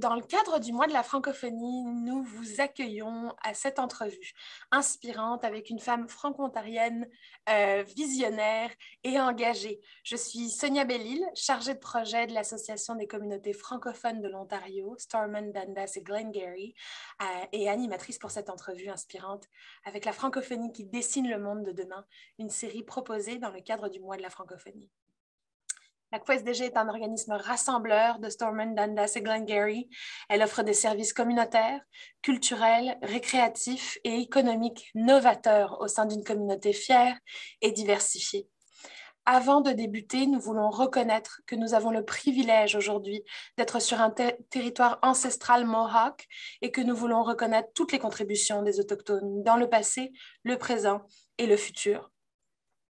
Dans le cadre du mois de la francophonie, nous vous accueillons à cette entrevue inspirante avec une femme franco-ontarienne visionnaire et engagée. Je suis Sonia Bellil, chargée de projet de l'Association des communautés francophones de l'Ontario, Stormont, Dundas et Glengarry, et animatrice pour cette entrevue inspirante avec la francophonie qui dessine le monde de demain, une série proposée dans le cadre du mois de la francophonie. La QSDG est un organisme rassembleur de Stormont, Dundas et Glengarry. Elle offre des services communautaires, culturels, récréatifs et économiques novateurs au sein d'une communauté fière et diversifiée. Avant de débuter, nous voulons reconnaître que nous avons le privilège aujourd'hui d'être sur un territoire ancestral Mohawk et que nous voulons reconnaître toutes les contributions des Autochtones dans le passé, le présent et le futur.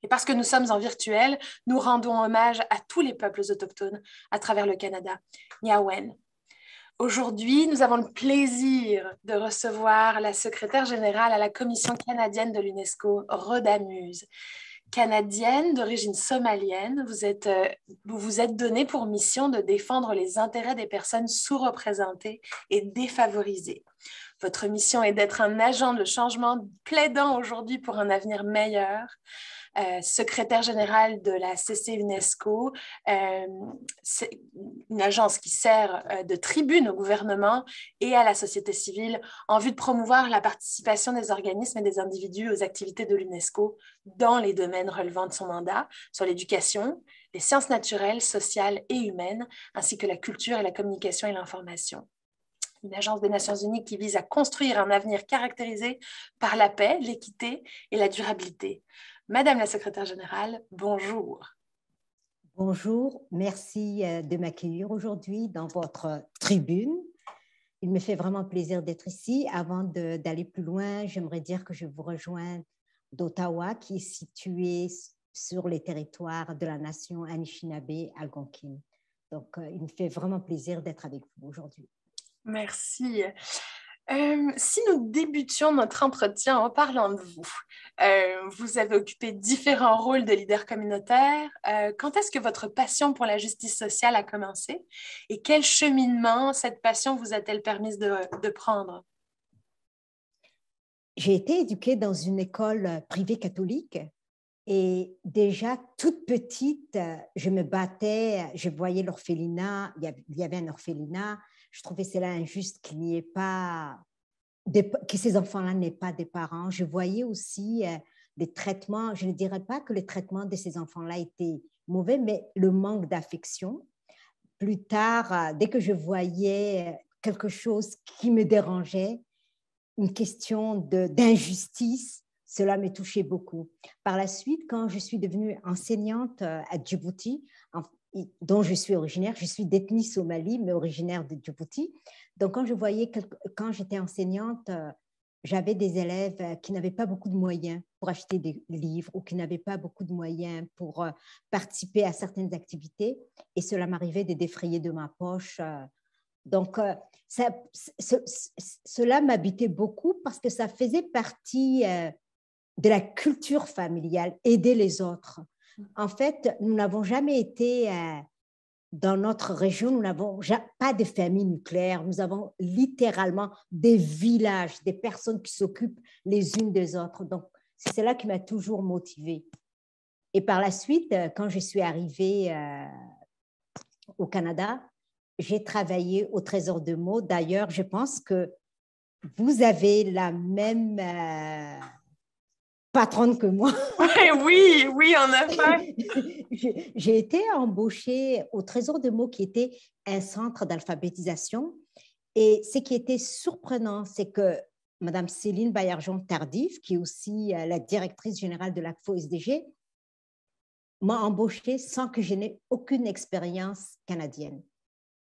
Et parce que nous sommes en virtuel, nous rendons hommage à tous les peuples autochtones à travers le Canada. Nyawen. Aujourd'hui, nous avons le plaisir de recevoir la secrétaire générale à la Commission canadienne de l'UNESCO, Rhoda Muse. Canadienne d'origine somalienne, vous vous êtes donné pour mission de défendre les intérêts des personnes sous-représentées et défavorisées. Votre mission est d'être un agent de changement plaidant aujourd'hui pour un avenir meilleur. Secrétaire générale de la CC UNESCO, c'est une agence qui sert de tribune au gouvernement et à la société civile en vue de promouvoir la participation des organismes et des individus aux activités de l'UNESCO dans les domaines relevant de son mandat, sur l'éducation, les sciences naturelles, sociales et humaines, ainsi que la culture et la communication et l'information. Une agence des Nations Unies qui vise à construire un avenir caractérisé par la paix, l'équité et la durabilité. Madame la secrétaire générale, bonjour. Bonjour, merci de m'accueillir aujourd'hui dans votre tribune. Il me fait vraiment plaisir d'être ici. Avant d'aller plus loin, j'aimerais dire que je vous rejoins d'Ottawa, qui est situé sur les territoires de la nation Anishinaabe-Algonquin. Donc, il me fait vraiment plaisir d'être avec vous aujourd'hui. Merci. Si nous débutions notre entretien en parlant de vous, vous avez occupé différents rôles de leader communautaire. Quand est-ce que votre passion pour la justice sociale a commencé et quel cheminement cette passion vous a-t-elle permis de prendre? J'ai été éduquée dans une école privée catholique et déjà toute petite, je me battais, je voyais l'orphelinat, il y avait un orphelinat. Je trouvais cela injuste qu'il n'y ait pas, que ces enfants-là n'aient pas des parents. Je voyais aussi des traitements, je ne dirais pas que les traitements de ces enfants-là étaient mauvais, mais le manque d'affection. Plus tard, dès que je voyais quelque chose qui me dérangeait, une question d'injustice, cela me touchait beaucoup. Par la suite, quand je suis devenue enseignante à Djibouti, dont je suis originaire, je suis d'ethnie somali, mais originaire de Djibouti. Donc, quand j'étais enseignante, j'avais des élèves qui n'avaient pas beaucoup de moyens pour acheter des livres ou qui n'avaient pas beaucoup de moyens pour participer à certaines activités. Et cela m'arrivait de défrayer de ma poche. Donc, cela m'habitait beaucoup parce que ça faisait partie de la culture familiale, aider les autres. En fait, nous n'avons jamais été dans notre région, nous n'avons pas de famille nucléaire, nous avons littéralement des villages, des personnes qui s'occupent les unes des autres. Donc, c'est cela qui m'a toujours motivée. Et par la suite, quand je suis arrivée au Canada, j'ai travaillé au Trésor de mots. D'ailleurs, je pense que vous avez la même patronne que moi. Oui, en effet. J'ai été embauchée au Trésor de mots qui était un centre d'alphabétisation. Et ce qui était surprenant, c'est que Mme Céline Baillargeon-Tardif, qui est aussi la directrice générale de la FOSDG, m'a embauchée sans que je n'ai aucune expérience canadienne.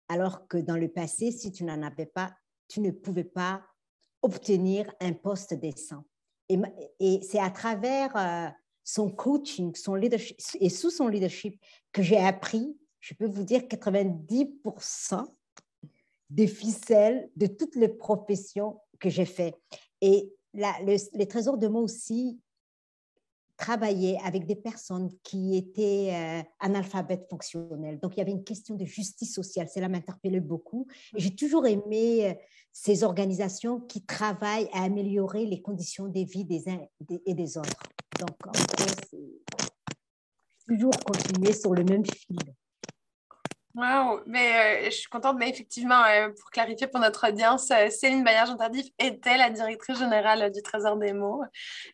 Alors que dans le passé, si tu n'en avais pas, tu ne pouvais pas obtenir un poste décent. Et c'est à travers son coaching, son leadership, et sous son leadership que j'ai appris, je peux vous dire, 90% des ficelles de toutes les professions que j'ai fait. Et les trésors de mots aussi travaillais avec des personnes qui étaient analphabètes fonctionnels. Donc, il y avait une question de justice sociale. Cela m'interpellait beaucoup. Et j'ai toujours aimé ces organisations qui travaillent à améliorer les conditions de vie des uns et des autres. Donc, en gros, c'est toujours continuer sur le même fil. Wow, mais je suis contente, mais effectivement, pour clarifier pour notre audience, Céline Bayard-Jean-Tardif était la directrice générale du Trésor des mots.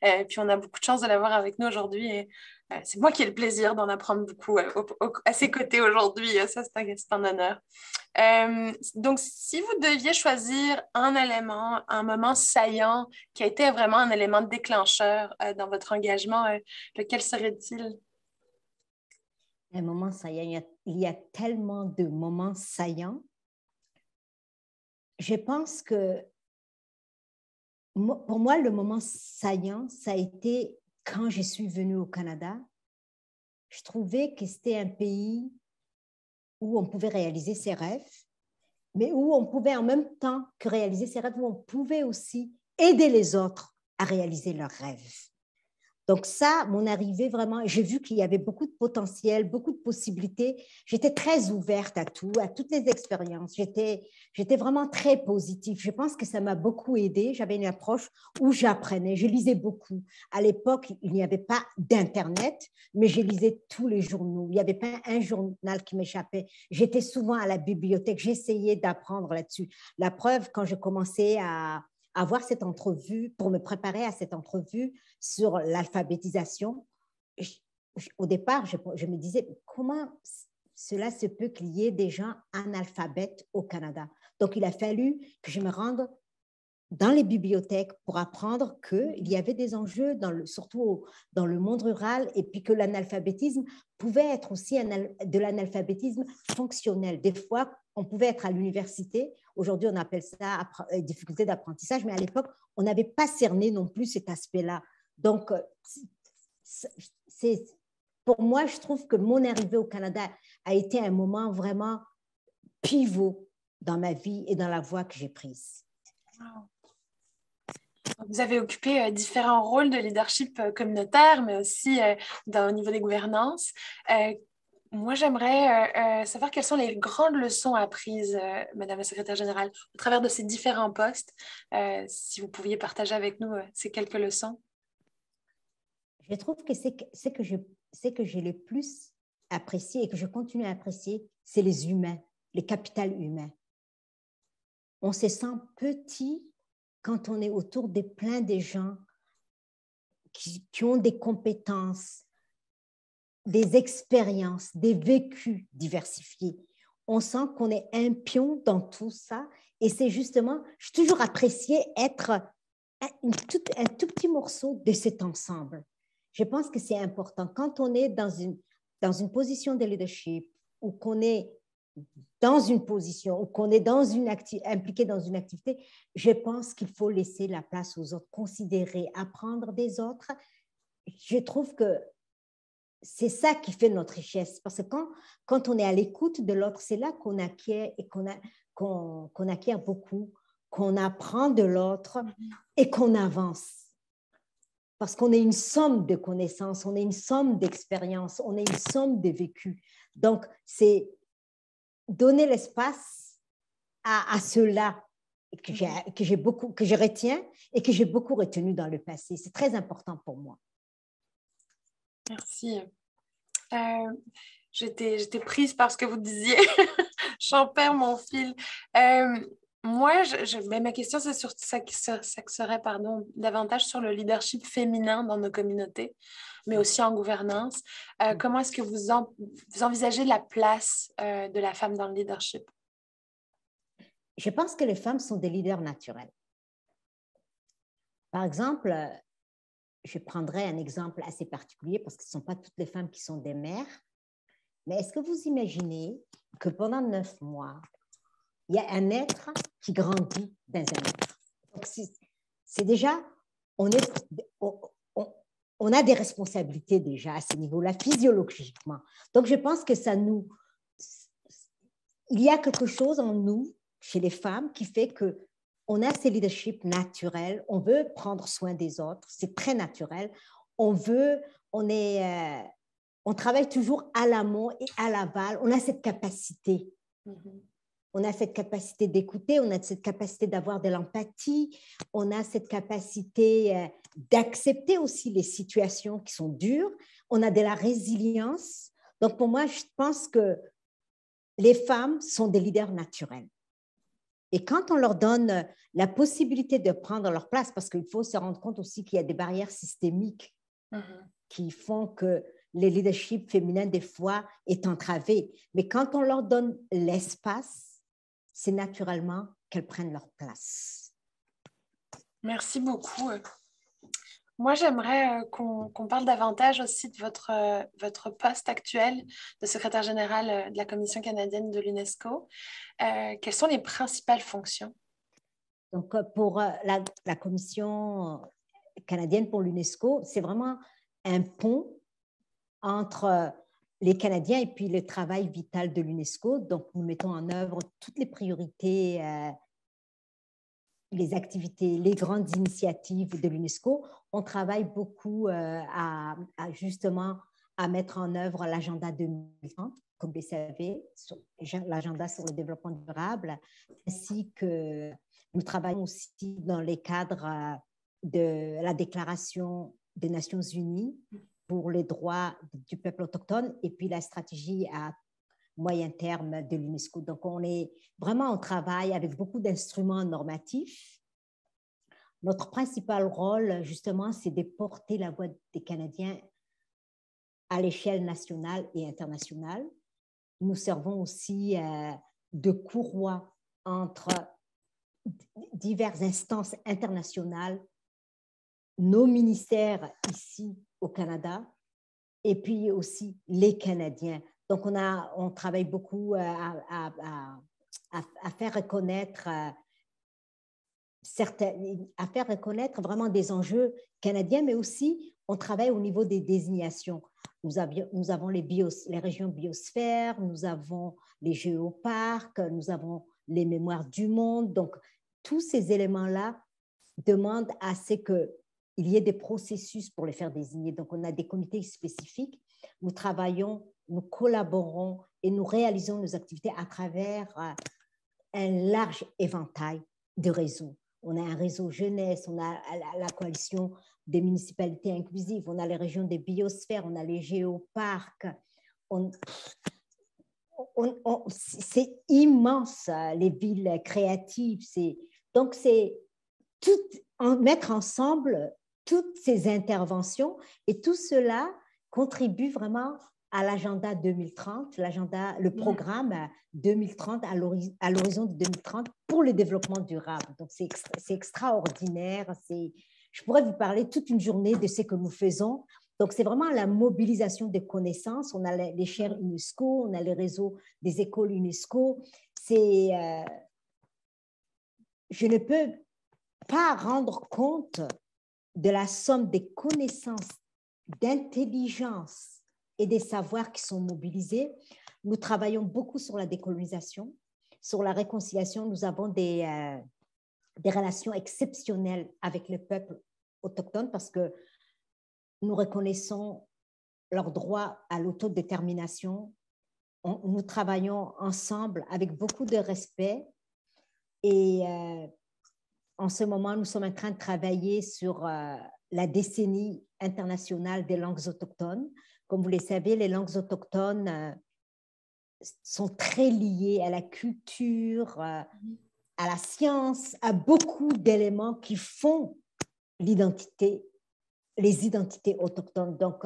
Puis on a beaucoup de chance de l'avoir avec nous aujourd'hui et c'est moi qui ai le plaisir d'en apprendre beaucoup à ses côtés aujourd'hui. Ça, c'est un honneur. Donc, si vous deviez choisir un élément, un moment saillant qui a été vraiment un élément déclencheur dans votre engagement, lequel serait-il? Un moment saillant, il y a tellement de moments saillants. Je pense que pour moi, le moment saillant, ça a été quand je suis venue au Canada. Je trouvais que c'était un pays où on pouvait réaliser ses rêves, mais où on pouvait en même temps que réaliser ses rêves, où on pouvait aussi aider les autres à réaliser leurs rêves. Donc ça, mon arrivée, vraiment, j'ai vu qu'il y avait beaucoup de potentiel, beaucoup de possibilités. J'étais très ouverte à tout, à toutes les expériences. J'étais vraiment très positive. Je pense que ça m'a beaucoup aidée. J'avais une approche où j'apprenais. Je lisais beaucoup. À l'époque, il n'y avait pas d'Internet, mais je lisais tous les journaux. Il n'y avait pas un journal qui m'échappait. J'étais souvent à la bibliothèque. J'essayais d'apprendre là-dessus. La preuve, quand je commençais à avoir cette entrevue, pour me préparer à cette entrevue sur l'alphabétisation, au départ, je me disais, comment cela se peut qu'il y ait des gens analphabètes au Canada? Donc, il a fallu que je me rende dans les bibliothèques pour apprendre qu'il y avait des enjeux, surtout dans le monde rural, et puis que l'analphabétisme pouvait être aussi de l'analphabétisme fonctionnel. Des fois, on pouvait être à l'université. Aujourd'hui, on appelle ça difficulté d'apprentissage, mais à l'époque, on n'avait pas cerné non plus cet aspect-là. Donc, pour moi, je trouve que mon arrivée au Canada a été un moment vraiment pivot dans ma vie et dans la voie que j'ai prise. Wow. Vous avez occupé différents rôles de leadership communautaire, mais aussi au niveau des gouvernances. Moi, j'aimerais savoir quelles sont les grandes leçons apprises, Madame la Secrétaire générale, au travers de ces différents postes. Si vous pouviez partager avec nous ces quelques leçons. Je trouve que ce que j'ai le plus apprécié et que je continue à apprécier, c'est les humains, le capital humain. On se sent petit quand on est autour de plein de gens qui ont des compétences, des expériences, des vécus diversifiés. On sent qu'on est un pion dans tout ça. Et c'est justement, j'ai toujours apprécié être un tout petit morceau de cet ensemble. Je pense que c'est important. Quand on est dans une position de leadership ou qu'on est dans une position ou qu'on est impliqué dans une activité, je pense qu'il faut laisser la place aux autres, considérer, apprendre des autres. Je trouve que c'est ça qui fait notre richesse. Parce que quand on est à l'écoute de l'autre, c'est là qu'on acquiert et qu'on acquiert beaucoup, qu'on apprend de l'autre et qu'on avance. Parce qu'on est une somme de connaissances, on est une somme d'expériences, on est une somme de vécus. Donc, c'est donner l'espace à ceux-là que je retiens et que j'ai beaucoup retenu dans le passé. C'est très important pour moi. Merci. J'étais prise par ce que vous disiez. J'en perds mon fil. Moi, ma question, c'est sur ça serait davantage sur le leadership féminin dans nos communautés, mais aussi en gouvernance. Comment est-ce que vous envisagez la place de la femme dans le leadership? Je pense que les femmes sont des leaders naturels. Par exemple, je prendrai un exemple assez particulier parce que ce ne sont pas toutes les femmes qui sont des mères. Mais est-ce que vous imaginez que pendant 9 mois, il y a un être qui grandit dans un être? Donc, c'est déjà, on a des responsabilités déjà à ce niveau-là, physiologiquement. Donc, je pense que il y a quelque chose en nous, chez les femmes, qui fait qu'on a ces leaderships naturels, on veut prendre soin des autres, c'est très naturel. on veut, on travaille toujours à l'amont et à l'aval. On a cette capacité. On a cette capacité d'écouter, on a cette capacité d'avoir de l'empathie, on a cette capacité d'accepter aussi les situations qui sont dures, on a de la résilience. Donc, pour moi, je pense que les femmes sont des leaders naturels. Et quand on leur donne la possibilité de prendre leur place, parce qu'il faut se rendre compte aussi qu'il y a des barrières systémiques qui font que le leadership féminin, des fois, est entravé. Mais quand on leur donne l'espace, c'est naturellement qu'elles prennent leur place. Merci beaucoup. Moi, j'aimerais qu'on parle davantage aussi de votre poste actuel de secrétaire général de la Commission canadienne de l'UNESCO. Quelles sont les principales fonctions? Donc, pour la Commission canadienne pour l'UNESCO, c'est vraiment un pont entre les Canadiens et puis le travail vital de l'UNESCO. Donc, nous mettons en œuvre toutes les priorités, les activités, les grandes initiatives de l'UNESCO. On travaille beaucoup justement à mettre en œuvre l'agenda 2030, comme vous le savez, l'agenda sur le développement durable, ainsi que nous travaillons aussi dans les cadres de la Déclaration des Nations Unies pour les droits du peuple autochtone et puis la stratégie à moyen terme de l'UNESCO. Donc, on travaille avec beaucoup d'instruments normatifs. Notre principal rôle, justement, c'est de porter la voix des Canadiens à l'échelle nationale et internationale. Nous servons aussi de courroie entre diverses instances internationales, nos ministères ici au Canada, et puis aussi les Canadiens. Donc, on travaille beaucoup à faire reconnaître à faire reconnaître vraiment des enjeux canadiens, mais aussi on travaille au niveau des désignations. Nous avons les régions biosphères, nous avons les géoparcs, nous avons les mémoires du monde. Donc, tous ces éléments-là demandent à ce qu'il y ait des processus pour les faire désigner. Donc, on a des comités spécifiques. Nous travaillons, nous collaborons et nous réalisons nos activités à travers un large éventail de réseaux. On a un réseau jeunesse, on a la coalition des municipalités inclusives, on a les régions des biosphères, on a les géoparcs. C'est immense, les villes créatives. Donc, c'est mettre ensemble toutes ces interventions et tout cela contribue vraiment à l'agenda 2030, le programme 2030 à l'horizon de 2030 pour le développement durable. Donc, c'est extraordinaire. Je pourrais vous parler toute une journée de ce que nous faisons. Donc, c'est vraiment la mobilisation des connaissances. On a les chaires UNESCO, on a les réseaux des écoles UNESCO. Je ne peux pas rendre compte de la somme des connaissances, d'intelligence et des savoirs qui sont mobilisés. Nous travaillons beaucoup sur la décolonisation, sur la réconciliation. Nous avons des relations exceptionnelles avec le peuple autochtone parce que nous reconnaissons leur droit à l'autodétermination. Nous travaillons ensemble avec beaucoup de respect et en ce moment, nous sommes en train de travailler sur la décennie internationale des langues autochtones. Comme vous le savez, les langues autochtones sont très liées à la culture, à la science, à beaucoup d'éléments qui font les identités autochtones. Donc,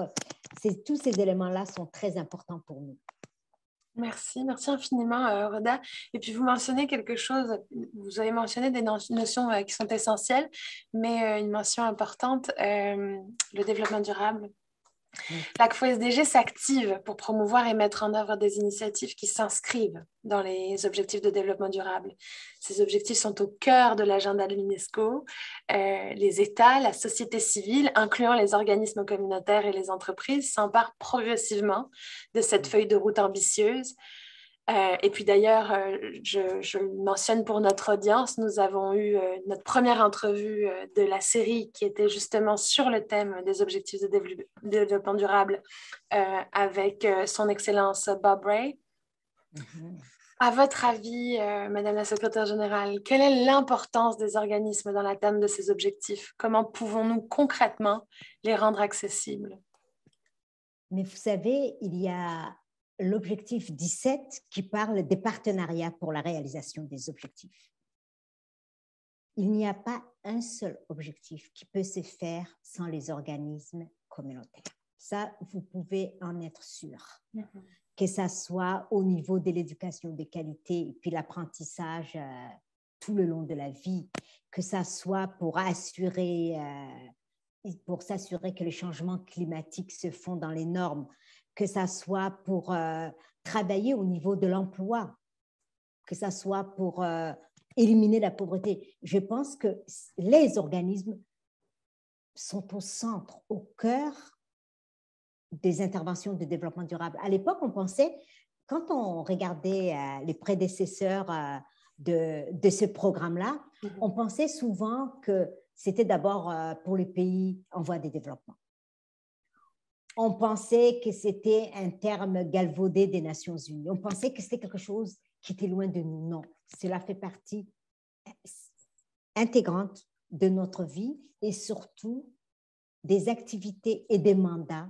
tous ces éléments-là sont très importants pour nous. Merci infiniment, Rhoda. Et puis, vous mentionnez quelque chose, vous avez mentionné des notions qui sont essentielles, mais une mention importante, le développement durable. La CFOSDG s'active pour promouvoir et mettre en œuvre des initiatives qui s'inscrivent dans les objectifs de développement durable. Ces objectifs sont au cœur de l'agenda de l'UNESCO. Les États, la société civile, incluant les organismes communautaires et les entreprises, s'emparent progressivement de cette feuille de route ambitieuse. Et puis d'ailleurs, je le mentionne pour notre audience, nous avons eu notre première entrevue de la série qui était justement sur le thème des objectifs de développement durable avec son Excellence Bob Ray. À votre avis, Madame la Secrétaire générale, quelle est l'importance des organismes dans l'atteinte de ces objectifs? Comment pouvons-nous concrètement les rendre accessibles? Mais vous savez, il y a l'objectif 17 qui parle des partenariats pour la réalisation des objectifs. Il n'y a pas un seul objectif qui peut se faire sans les organismes communautaires. Ça, vous pouvez en être sûr. Que ça soit au niveau de l'éducation de qualité et puis l'apprentissage tout le long de la vie, que ça soit pour s'assurer que les changements climatiques se font dans les normes, que ça soit pour travailler au niveau de l'emploi, que ça soit pour éliminer la pauvreté. Je pense que les organismes sont au centre, au cœur des interventions de développement durable. À l'époque, on pensait, quand on regardait les prédécesseurs de ce programme-là, on pensait souvent que c'était d'abord pour les pays en voie de développement. On pensait que c'était un terme galvaudé des Nations Unies. On pensait que c'était quelque chose qui était loin de nous. Non, cela fait partie intégrante de notre vie et surtout des activités et des mandats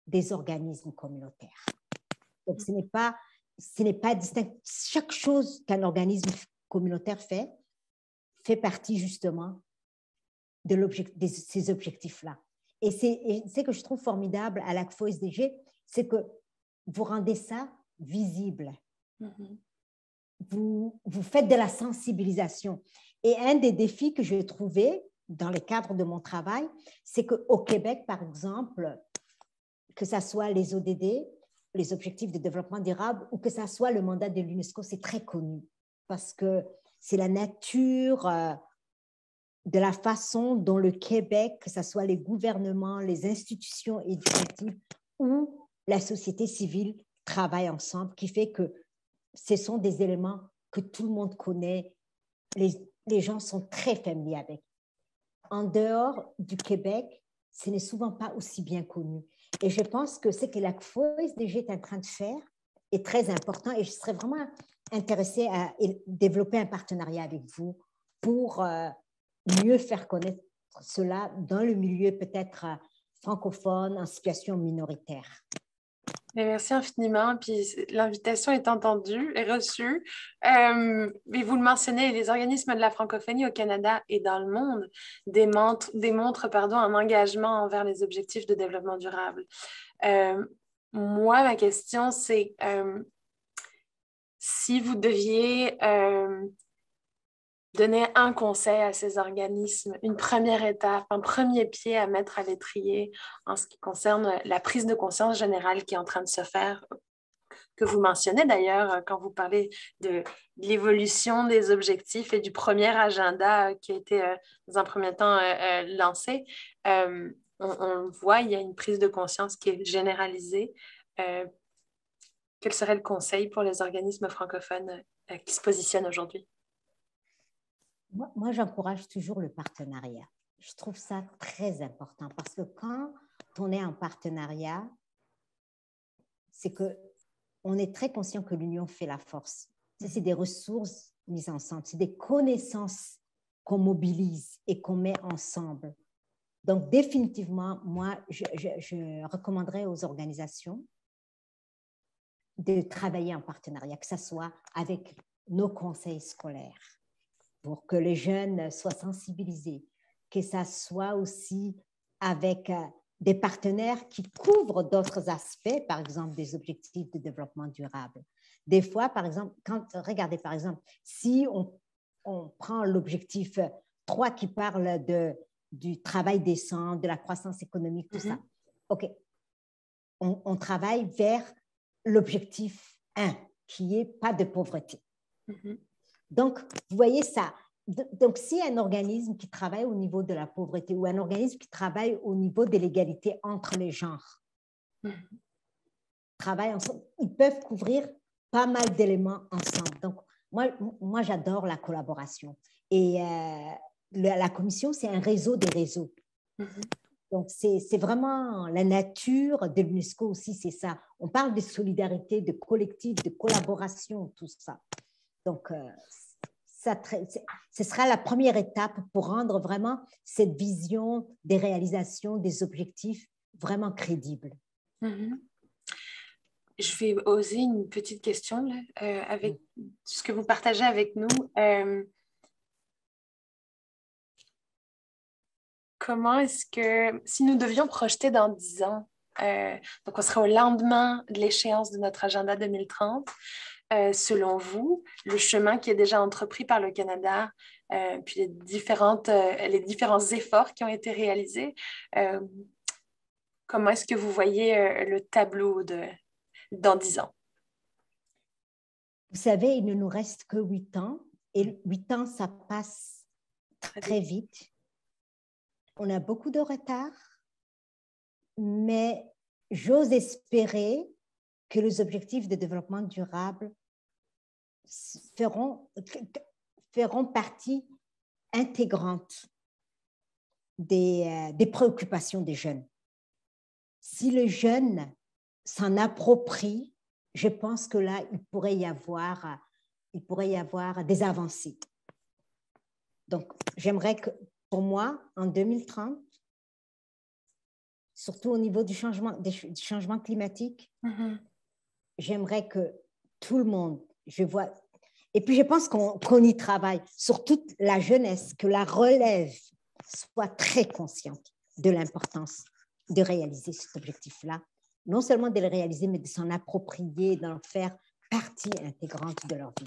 des organismes communautaires. Donc, ce n'est pas distinct. Chaque chose qu'un organisme communautaire fait partie justement de ces objectifs-là. Et c'est que je trouve formidable à l'ACFO SDG, c'est que vous rendez ça visible. Vous faites de la sensibilisation. Et un des défis que j'ai trouvé dans le cadre de mon travail, c'est qu'au Québec, par exemple, que ce soit les ODD, les objectifs de développement durable, ou que ce soit le mandat de l'UNESCO, c'est très connu parce que c'est la nature de la façon dont le Québec, que ce soit les gouvernements, les institutions éducatives ou la société civile travaillent ensemble, qui fait que ce sont des éléments que tout le monde connaît, les gens sont très familiers avec. En dehors du Québec, ce n'est souvent pas aussi bien connu. Et je pense que ce que la FOSDG est en train de faire est très important et je serais vraiment intéressée à développer un partenariat avec vous pour mieux faire connaître cela dans le milieu peut-être francophone en situation minoritaire. Et merci infiniment. Puis l'invitation est entendue et reçue. Mais vous le mentionnez, les organismes de la francophonie au Canada et dans le monde démontrent un engagement envers les objectifs de développement durable. Moi, ma question, c'est si vous deviez donner un conseil à ces organismes, une première étape, un premier pied à mettre à l'étrier en ce qui concerne la prise de conscience générale qui est en train de se faire, que vous mentionnez d'ailleurs quand vous parlez de l'évolution des objectifs et du premier agenda qui a été dans un premier temps lancé. On le voit, il y a une prise de conscience qui est généralisée. Quel serait le conseil pour les organismes francophones qui se positionnent aujourd'hui? Moi, j'encourage toujours le partenariat. Je trouve ça très important parce que quand on est en partenariat, c'est qu'on est très conscient que l'union fait la force. C'est des ressources mises ensemble, c'est des connaissances qu'on mobilise et qu'on met ensemble. Donc, définitivement, moi, je recommanderais aux organisations de travailler en partenariat, que ce soit avec nos conseils scolaires, pour que les jeunes soient sensibilisés, que ça soit aussi avec des partenaires qui couvrent d'autres aspects, par exemple des objectifs de développement durable. Des fois, par exemple, regardez, par exemple, si on prend l'objectif 3 qui parle du travail décent, de la croissance économique, tout ça, OK, on travaille vers l'objectif 1, qui est pas de pauvreté. Donc, vous voyez ça. Donc, si un organisme qui travaille au niveau de la pauvreté ou un organisme qui travaille au niveau de l'égalité entre les genres travaillent ensemble, ils peuvent couvrir pas mal d'éléments ensemble. Donc, moi j'adore la collaboration. Et la commission, c'est un réseau des réseaux. Donc, c'est vraiment la nature de l'UNESCO aussi, c'est ça. On parle de solidarité, de collectif, de collaboration, tout ça. Donc, ce sera la première étape pour rendre vraiment cette vision des réalisations, des objectifs vraiment crédibles. Je vais oser une petite question là, avec ce que vous partagez avec nous. Comment est-ce que, si nous devions projeter dans 10 ans, donc on serait au lendemain de l'échéance de notre agenda 2030, selon vous, le chemin qui est déjà entrepris par le Canada, puis les différents efforts qui ont été réalisés, comment est-ce que vous voyez le tableau dans 10 ans? Vous savez, il ne nous reste que 8 ans, et 8 ans, ça passe très vite. On a beaucoup de retard, mais j'ose espérer que les objectifs de développement durable feront partie intégrante des préoccupations des jeunes. Si le jeune s'en approprie, je pense que là, il pourrait y avoir des avancées. Donc, j'aimerais que, pour moi, en 2030, surtout au niveau du changement climatique, j'aimerais que tout le monde, et puis je pense qu'on y travaille, sur toute la jeunesse, que la relève soit très consciente de l'importance de réaliser cet objectif-là, non seulement de le réaliser, mais de s'en approprier, d'en faire partie intégrante de leur vie.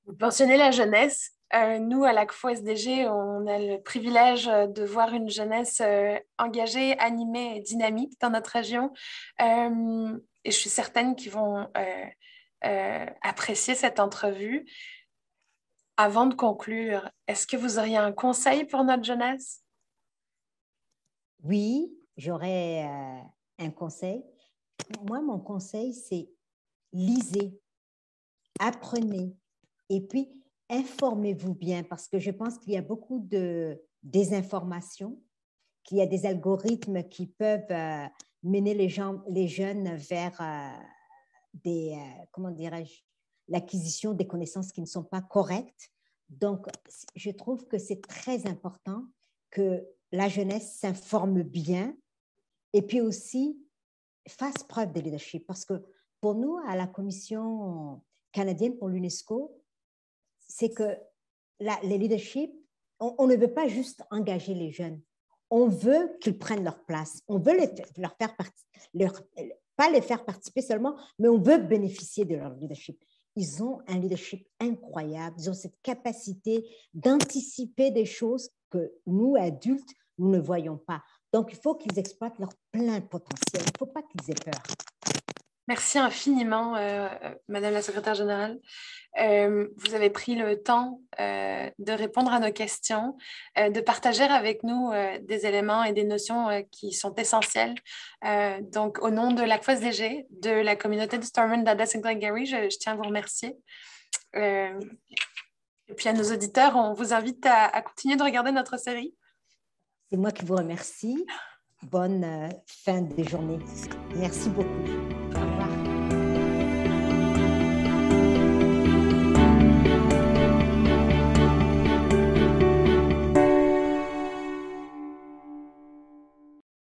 Vous mentionnez la jeunesse. Nous, à l'ACFO SDG, on a le privilège de voir une jeunesse engagée, animée et dynamique dans notre région. Et je suis certaine qu'ils vont apprécier cette entrevue. Avant de conclure, est-ce que vous auriez un conseil pour notre jeunesse? Oui, j'aurais un conseil. Moi, mon conseil, c'est lisez, apprenez et puis informez-vous bien, parce que je pense qu'il y a beaucoup de désinformation, qu'il y a des algorithmes qui peuvent mener les jeunes vers comment dirais-je, l'acquisition des connaissances qui ne sont pas correctes. Donc, je trouve que c'est très important que la jeunesse s'informe bien et puis aussi fasse preuve de leadership. Parce que pour nous, à la Commission canadienne pour l'UNESCO, c'est que les leaderships, on ne veut pas juste engager les jeunes. On veut qu'ils prennent leur place. On veut pas les faire participer seulement, mais on veut bénéficier de leur leadership. Ils ont un leadership incroyable. Ils ont cette capacité d'anticiper des choses que nous, adultes, nous ne voyons pas. Donc, il faut qu'ils exploitent leur plein potentiel. Il ne faut pas qu'ils aient peur. Merci infiniment, Madame la Secrétaire générale. Vous avez pris le temps de répondre à nos questions, de partager avec nous des éléments et des notions qui sont essentielles. Donc, au nom de l'ACFO SDG, de la communauté de Stormont, Dallas et Glengarry, je tiens à vous remercier. Et puis à nos auditeurs, on vous invite à continuer de regarder notre série. C'est moi qui vous remercie. Bonne fin de journée. Merci beaucoup.